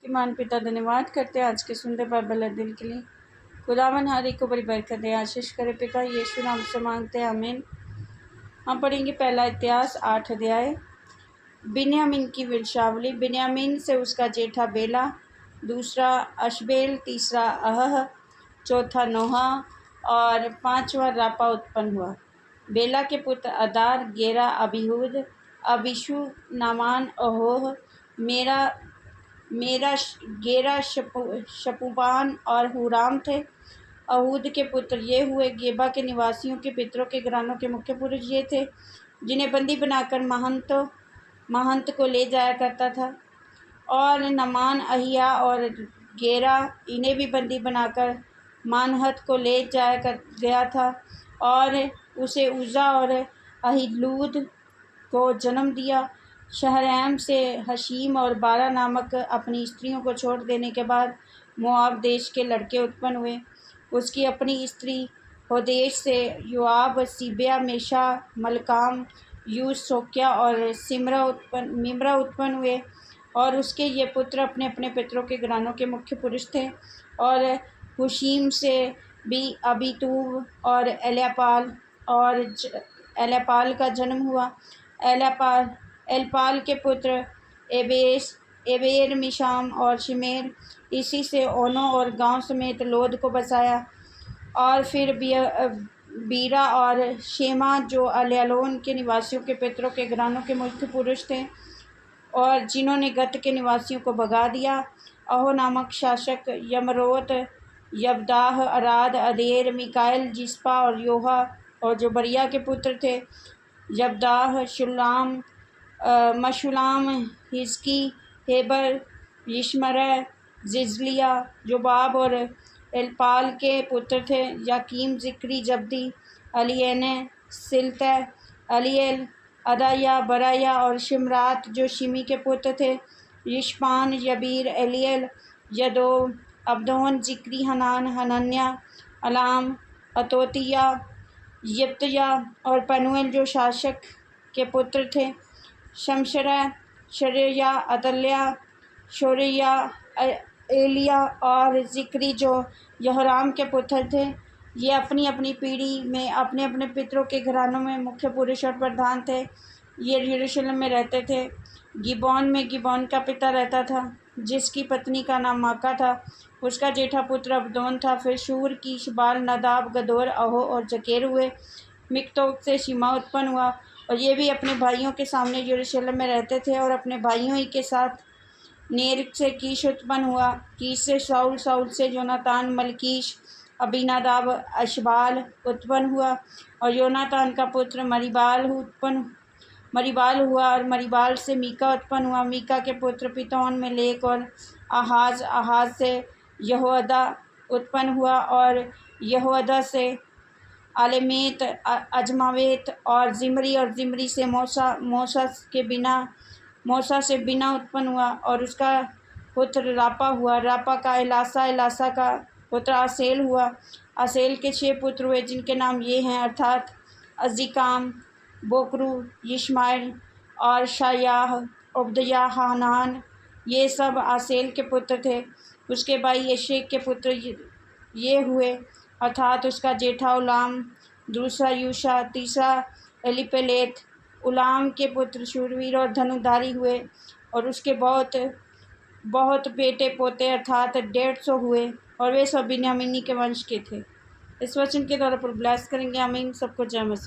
ईमान पिता धन्यवाद करते हैं आज के सुंदर बाइबल दिन के लिए। खुदावन हर एक को बड़ी बरकत दे, आशीष करे पिता यीशु नाम से मांगते हैं, आमीन। हम पढ़ेंगे पहला इतिहास 8 अध्याय। बिन्यामीन की वंशावली। बिन्यामीन से उसका जेठा बेला, दूसरा अशबेल, तीसरा अहह, चौथा नोहा और पांचवा रापा उत्पन्न हुआ। बेला के पुत्र अदार, गेरा, अबीहूद, अबीशू, नामान, अहोह, मेरा गेरा, शपूबान और हुराम थे। अहूद के पुत्र ये हुए। गेबा के निवासियों के पितरों के घरानों के मुख्य पुरुष ये थे, जिन्हें बंदी बनाकर महंत को ले जाया करता था। और नमान, अहिया और गेरा, इन्हें भी बंदी बनाकर मानहत को ले जाया गया था। और उसे उज़ा और अहीलूद को जन्म दिया। शहरैम से हशीम और बारा नामक अपनी स्त्रियों को छोड़ देने के बाद मोआब देश के लड़के उत्पन्न हुए। उसकी अपनी स्त्री होदेश से योआब, सीबिया, मेशा, मलकाम, यूस, सोक्या और मिम्रा उत्पन्न हुए। और उसके ये पुत्र अपने अपने पितरों के घरानों के मुख्य पुरुष थे। और हुशीम से भी अबीतूब और एल्यापाल का जन्म हुआ। एलपाल के पुत्र एबेर, मिशाम और शिमेर, इसी से ओनो और गांव समेत लोद को बसाया। और फिर बीरा और शेमा, जो अल्यालोन के निवासियों के पितरों के घरानों के मुख्य पुरुष थे और जिन्होंने गत के निवासियों को भगा दिया। अहो नामक शासक, यमरोत, यबदाह, अराद, अदेर, मिकाएल, जिस्पा और योहा, और जो बरिया के पुत्र थे यबदाह, मशुलाम, हिजकी, हेबर, यिश्मरै, जिजलिया, जोबाब और एलपाल के पुत्र थे याकीम, जिक्री, जब्दी, अलियने, सिलतै, अलियल, अदाया, बराया और शिमरात, जो शिमी के पुत्र थे यिशपान, यबीर, एलियल, यदो, अब्दोन, जिक्री, हनान, हनन्या, अलाम, अतोतिया, यिप्तया और पनुएल, जो शासक के पुत्र थे शमशरै, शरेया, अतल्या, शोरिया, एलिया और जिक्री, जो यहोराम के पुत्र थे। ये अपनी अपनी पीढ़ी में अपने अपने पितरों के घरानों में मुख्य पुरुष और प्रधान थे। ये यरूशलेम में रहते थे। गिबोन में गिबोन का पिता रहता था, जिसकी पत्नी का नाम माका था। उसका जेठा पुत्र अब्दोन था। फिर शूर, कीश, बाल, नदाब, गदोर, अहो और जकेर हुए। मिक्तोक से शिमा उत्पन्न हुआ। और ये भी अपने भाइयों के सामने यरूशलेम में रहते थे। और अपने भाइयों ही के साथ नेर से कीश उत्पन्न हुआ। कीश से शाऊल, शाऊल से योनातान, मलकीश, अबीनादाब, अशबाल उत्पन्न हुआ। और योनातान का पुत्र मरीबाल हुआ। और मरीबाल से मीका उत्पन्न हुआ। मीका के पुत्र पितौन, मेलेक और आहाज, आहाज से यहोअदा उत्पन्न हुआ। और यहोअदा से आलेमेत, अजमावेत और जिमरी से मूसा से बिना उत्पन्न हुआ। और उसका पुत्र रापा हुआ। रापा का एलासा का पुत्र आसेल हुआ। आसेल के 6 पुत्र हुए, जिनके नाम ये हैं, अर्थात अज़ीकाम, बोकरू, यिश्माएल और शायाह, ओबद्याह, हानान। ये सब आसेल के पुत्र थे। उसके भाई यशेक के पुत्र ये हुए, अर्थात उसका जेठा उलाम, दूसरा यूशा, तीसरा एलीपेलेत। उलाम के पुत्र शूरवीर और धनुधारी हुए। और उसके बहुत बेटे पोते, अर्थात 150 हुए। और वे सब बिन्यामीनी के वंश के थे। इस वचन के द्वारा पर ब्लेस करेंगे, आमीन। सबको जय मसीह।